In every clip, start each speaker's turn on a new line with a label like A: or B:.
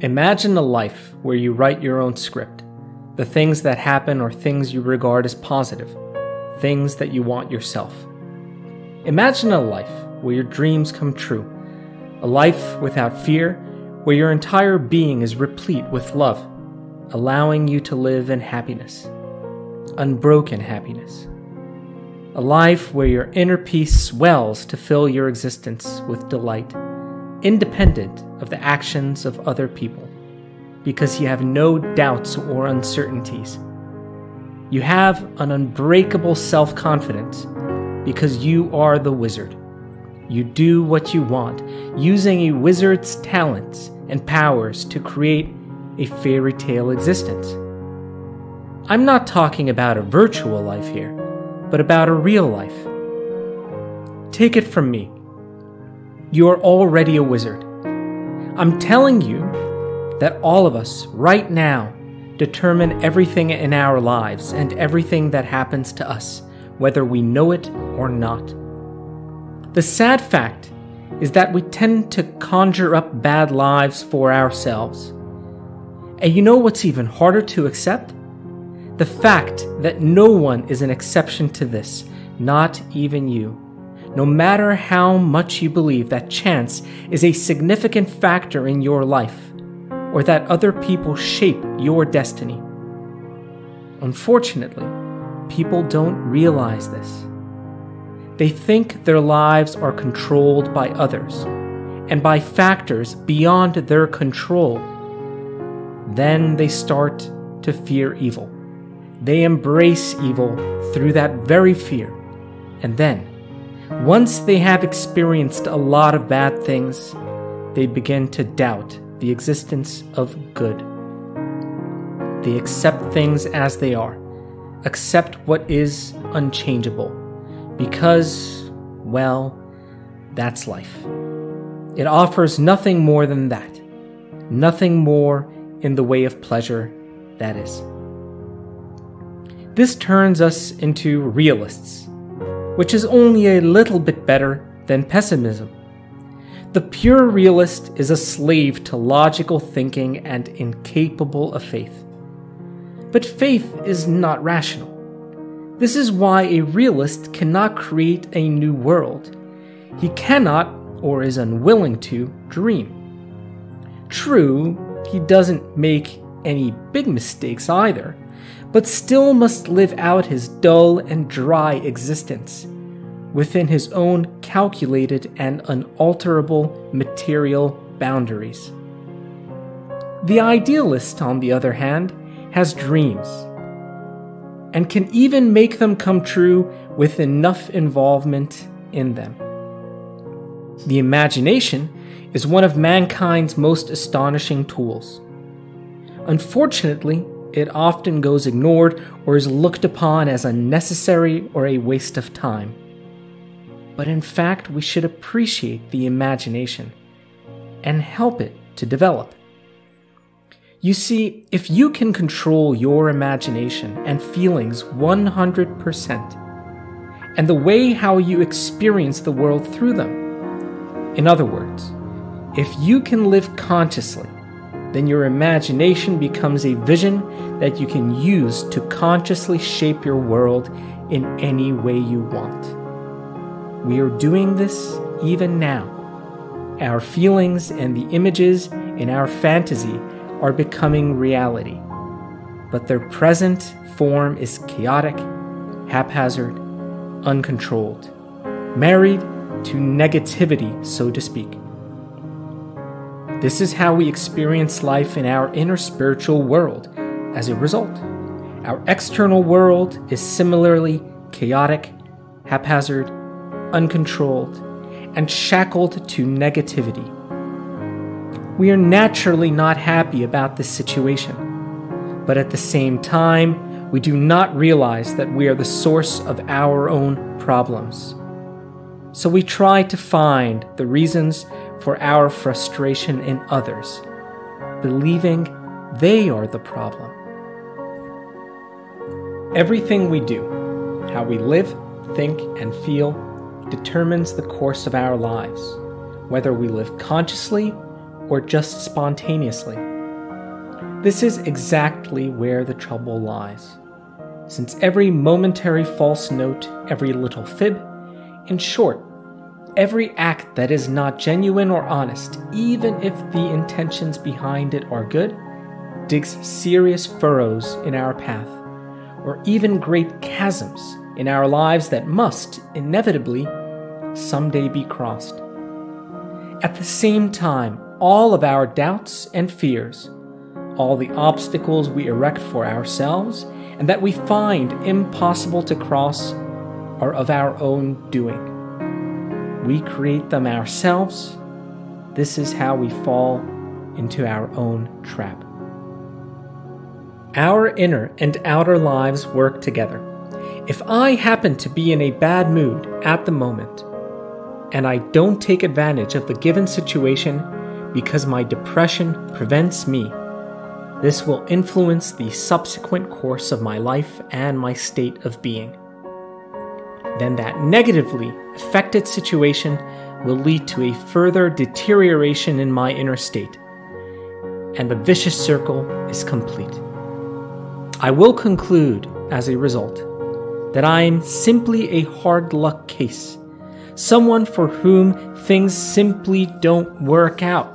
A: Imagine a life where you write your own script. The things that happen are things you regard as positive, things that you want yourself. Imagine a life where your dreams come true, a life without fear, where your entire being is replete with love, allowing you to live in happiness, unbroken happiness. A life where your inner peace swells to fill your existence with delight, independent of the actions of other people, because you have no doubts or uncertainties. You have an unbreakable self-confidence because you are the wizard. You do what you want, using a wizard's talents and powers to create a fairy tale existence. I'm not talking about a virtual life here, but about a real life. Take it from me. You are already a wizard. I'm telling you that all of us, right now, determine everything in our lives and everything that happens to us, whether we know it or not. The sad fact is that we tend to conjure up bad lives for ourselves. And you know what's even harder to accept? The fact that no one is an exception to this, not even you. No matter how much you believe that chance is a significant factor in your life, or that other people shape your destiny. Unfortunately, people don't realize this. They think their lives are controlled by others, and by factors beyond their control. Then they start to fear evil. They embrace evil through that very fear, and then, once they have experienced a lot of bad things, they begin to doubt the existence of good. They accept things as they are, accept what is unchangeable, because, well, that's life. It offers nothing more than that, nothing more in the way of pleasure, that is. This turns us into realists, which is only a little bit better than pessimism. The pure realist is a slave to logical thinking and incapable of faith. But faith is not rational. This is why a realist cannot create a new world. He cannot, or is unwilling to, dream. True, he doesn't make any big mistakes either, but still must live out his dull and dry existence within his own calculated and unalterable material boundaries. The idealist, on the other hand, has dreams, and can even make them come true with enough involvement in them. The imagination is one of mankind's most astonishing tools. Unfortunately, it often goes ignored or is looked upon as unnecessary or a waste of time. But in fact, we should appreciate the imagination and help it to develop. You see, if you can control your imagination and feelings 100%, and the way how you experience the world through them, in other words, if you can live consciously, then your imagination becomes a vision that you can use to consciously shape your world in any way you want. We are doing this even now. Our feelings and the images in our fantasy are becoming reality, but their present form is chaotic, haphazard, uncontrolled, married to negativity, so to speak. This is how we experience life in our inner spiritual world. As a result, our external world is similarly chaotic, haphazard, uncontrolled, and shackled to negativity. We are naturally not happy about this situation, but at the same time, we do not realize that we are the source of our own problems. So we try to find the reasons for our frustration in others, believing they are the problem. Everything we do, how we live, think, and feel, determines the course of our lives, whether we live consciously or just spontaneously. This is exactly where the trouble lies. Since every momentary false note, every little fib, in short, every act that is not genuine or honest, even if the intentions behind it are good, digs serious furrows in our path, or even great chasms in our lives that must, inevitably, someday be crossed. At the same time, all of our doubts and fears, all the obstacles we erect for ourselves and that we find impossible to cross, are of our own doing. We create them ourselves. This is how we fall into our own trap. Our inner and outer lives work together. If I happen to be in a bad mood at the moment, and I don't take advantage of the given situation because my depression prevents me, this will influence the subsequent course of my life and my state of being. Then that negatively affected situation will lead to a further deterioration in my inner state, and the vicious circle is complete. I will conclude, as a result, that I am simply a hard luck case, someone for whom things simply don't work out.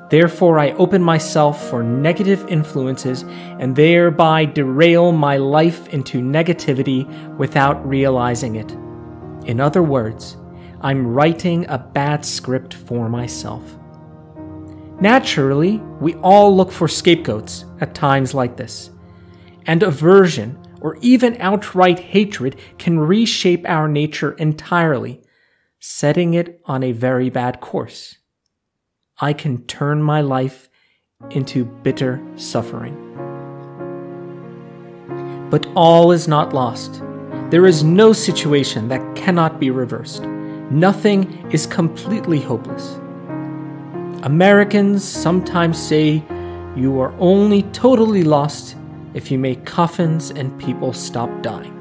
A: Therefore, I open myself for negative influences and thereby derail my life into negativity without realizing it. In other words, I'm writing a bad script for myself. Naturally, we all look for scapegoats at times like this, and aversion or even outright hatred can reshape our nature entirely, setting it on a very bad course. I can turn my life into bitter suffering. But all is not lost. There is no situation that cannot be reversed. Nothing is completely hopeless. Americans sometimes say you are only totally lost if you make coffins and people stop dying.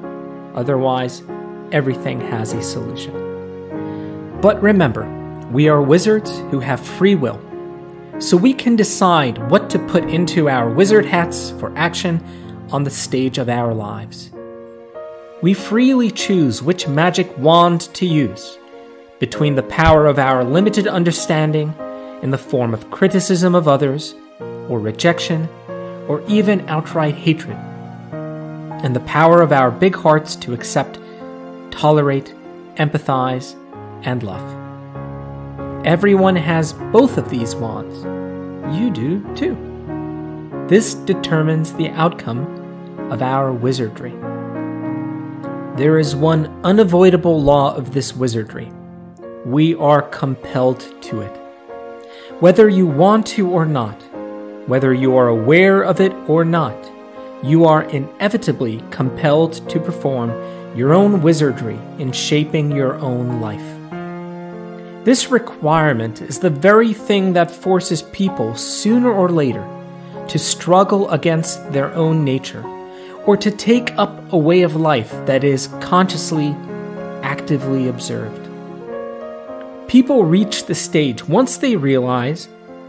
A: Otherwise, everything has a solution. But remember, we are wizards who have free will, so we can decide what to put into our wizard hats for action on the stage of our lives. We freely choose which magic wand to use between the power of our limited understanding in the form of criticism of others, or rejection, or even outright hatred, and the power of our big hearts to accept, tolerate, empathize, and love. Everyone has both of these wands. You do too. This determines the outcome of our wizardry. There is one unavoidable law of this wizardry. We are compelled to it. Whether you want to or not, whether you are aware of it or not, you are inevitably compelled to perform your own wizardry in shaping your own life. This requirement is the very thing that forces people sooner or later to struggle against their own nature, or to take up a way of life that is consciously, actively observed. People reach the stage once they realize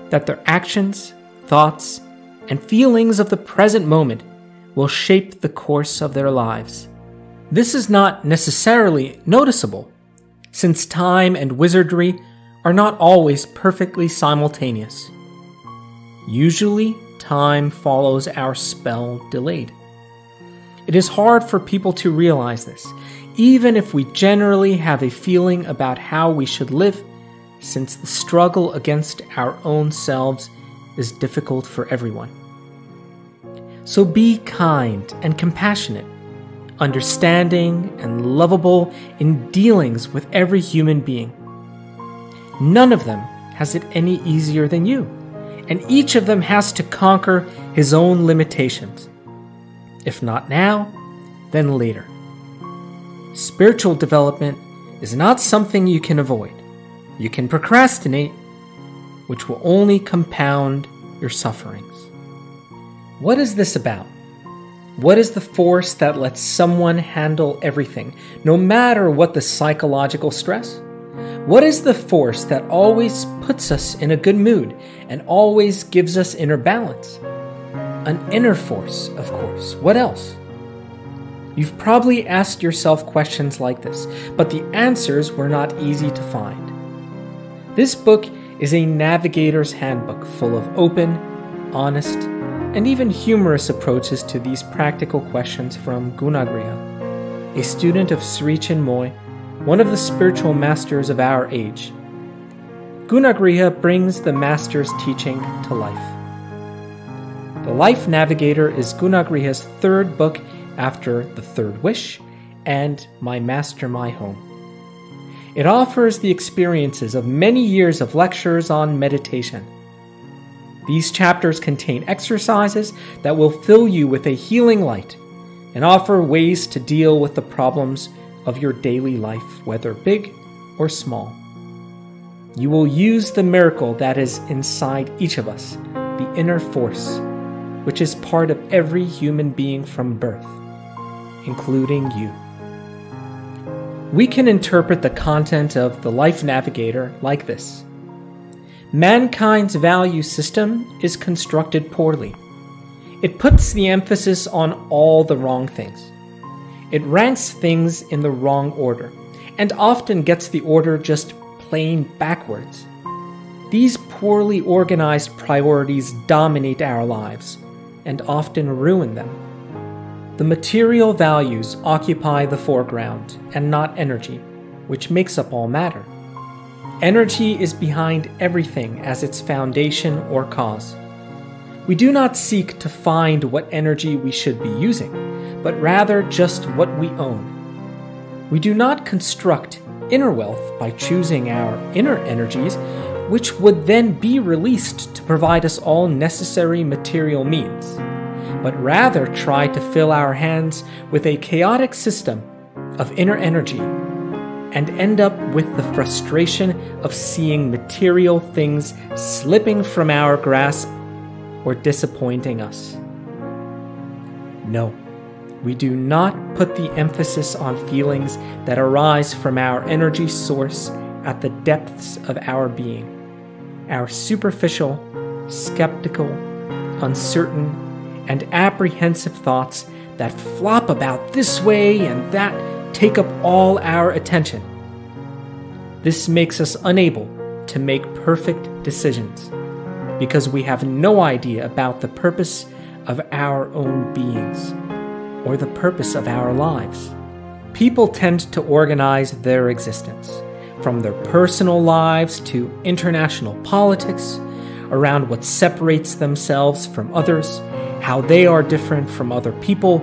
A: that their actions, thoughts, and feelings of the present moment will shape the course of their lives. This is not necessarily noticeable, since time and wizardry are not always perfectly simultaneous. Usually, time follows our spell delayed. It is hard for people to realize this, even if we generally have a feeling about how we should live, since the struggle against our own selves is difficult for everyone. So be kind and compassionate, understanding and lovable in dealings with every human being. None of them has it any easier than you, and each of them has to conquer his own limitations. If not now, then later. Spiritual development is not something you can avoid. You can procrastinate, which will only compound your sufferings. What is this about? What is the force that lets someone handle everything, no matter what the psychological stress? What is the force that always puts us in a good mood and always gives us inner balance? An inner force, of course. What else? You've probably asked yourself questions like this, but the answers were not easy to find. This book is a navigator's handbook full of open, honest, and even humorous approaches to these practical questions from Gunagriha, a student of Sri Chinmoy, one of the spiritual masters of our age. Gunagriha brings the master's teaching to life. The Lifenavigator is Gunagriha's third book after The Third Wish and My Master, My Home. It offers the experiences of many years of lectures on meditation. These chapters contain exercises that will fill you with a healing light and offer ways to deal with the problems of your daily life, whether big or small. You will use the miracle that is inside each of us, the inner force, which is part of every human being from birth, including you. We can interpret the content of the Lifenavigator like this. Mankind's value system is constructed poorly. It puts the emphasis on all the wrong things. It ranks things in the wrong order, and often gets the order just plain backwards. These poorly organized priorities dominate our lives, and often ruin them. The material values occupy the foreground, and not energy, which makes up all matter. Energy is behind everything as its foundation or cause. We do not seek to find what energy we should be using, but rather just what we own. We do not construct inner wealth by choosing our inner energies, which would then be released to provide us all necessary material means, but rather try to fill our hands with a chaotic system of inner energy and end up with the frustration of seeing material things slipping from our grasp or disappointing us. No, we do not put the emphasis on feelings that arise from our energy source at the depths of our being. Our superficial, skeptical, uncertain, and apprehensive thoughts that flop about this way and that take up all our attention. This makes us unable to make perfect decisions because we have no idea about the purpose of our own beings or the purpose of our lives. People tend to organize their existence, from their personal lives to international politics, around what separates themselves from others, how they are different from other people,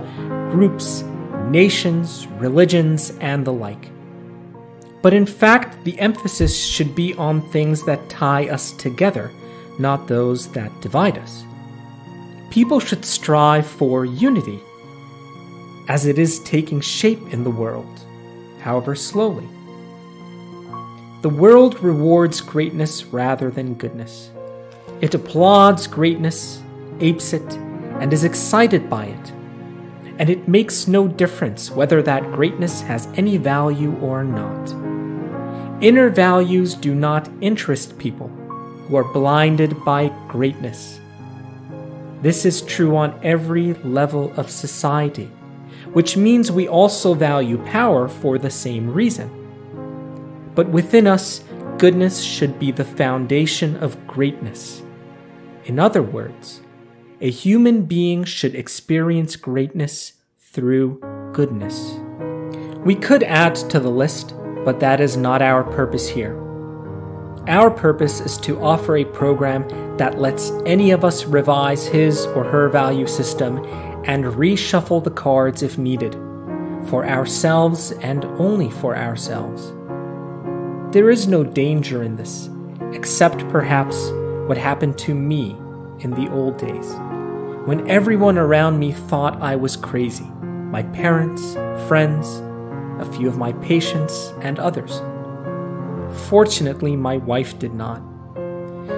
A: groups, nations, religions, and the like. But in fact, the emphasis should be on things that tie us together, not those that divide us. People should strive for unity, as it is taking shape in the world, however slowly. The world rewards greatness rather than goodness. It applauds greatness, apes it, and is excited by it. And it makes no difference whether that greatness has any value or not. Inner values do not interest people who are blinded by greatness. This is true on every level of society, which means we also value power for the same reason. But within us, goodness should be the foundation of greatness. In other words, a human being should experience greatness through goodness. We could add to the list, but that is not our purpose here. Our purpose is to offer a program that lets any of us revise his or her value system and reshuffle the cards if needed, for ourselves and only for ourselves. There is no danger in this, except perhaps what happened to me in the old days, when everyone around me thought I was crazy. My parents, friends, a few of my patients, and others. Fortunately, my wife did not.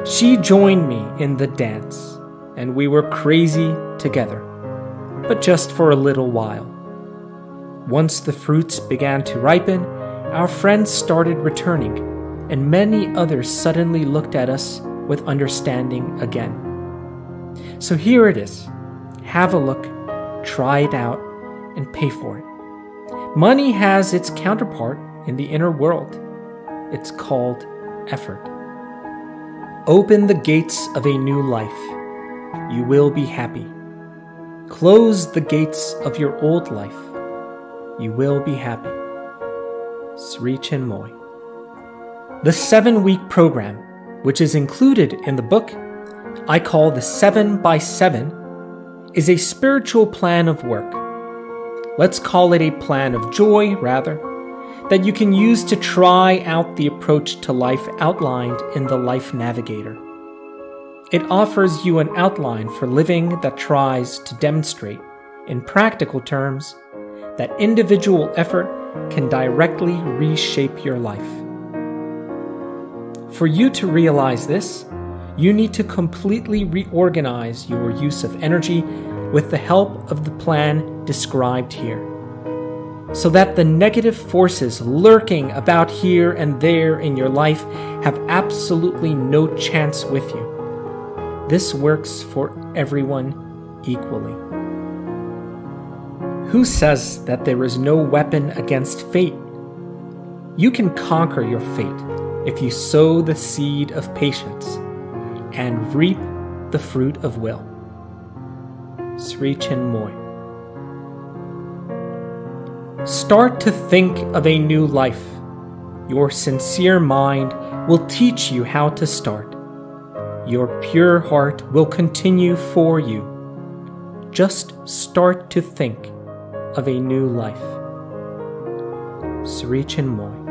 A: She joined me in the dance, and we were crazy together, but just for a little while. Once the fruits began to ripen, our friends started returning, and many others suddenly looked at us with understanding again. So here it is. have a look, try it out, and pay for it. Money has its counterpart in the inner world. It's called effort. Open the gates of a new life. You will be happy. Close the gates of your old life. You will be happy. Sri Chinmoy. The 7-week program, which is included in the book I call the 7x7, is a spiritual plan of work. Let's call it a plan of joy, rather, that you can use to try out the approach to life outlined in the Lifenavigator. It offers you an outline for living that tries to demonstrate, in practical terms, that individual effort can directly reshape your life. For you to realize this, you need to completely reorganize your use of energy with the help of the plan described here, so that the negative forces lurking about here and there in your life have absolutely no chance with you. This works for everyone equally. Who says that there is no weapon against fate? You can conquer your fate if you sow the seed of patience and reap the fruit of will. Sri Chinmoy. Start to think of a new life. Your sincere mind will teach you how to start. Your pure heart will continue for you. Just start to think of a new life. Sri Chinmoy.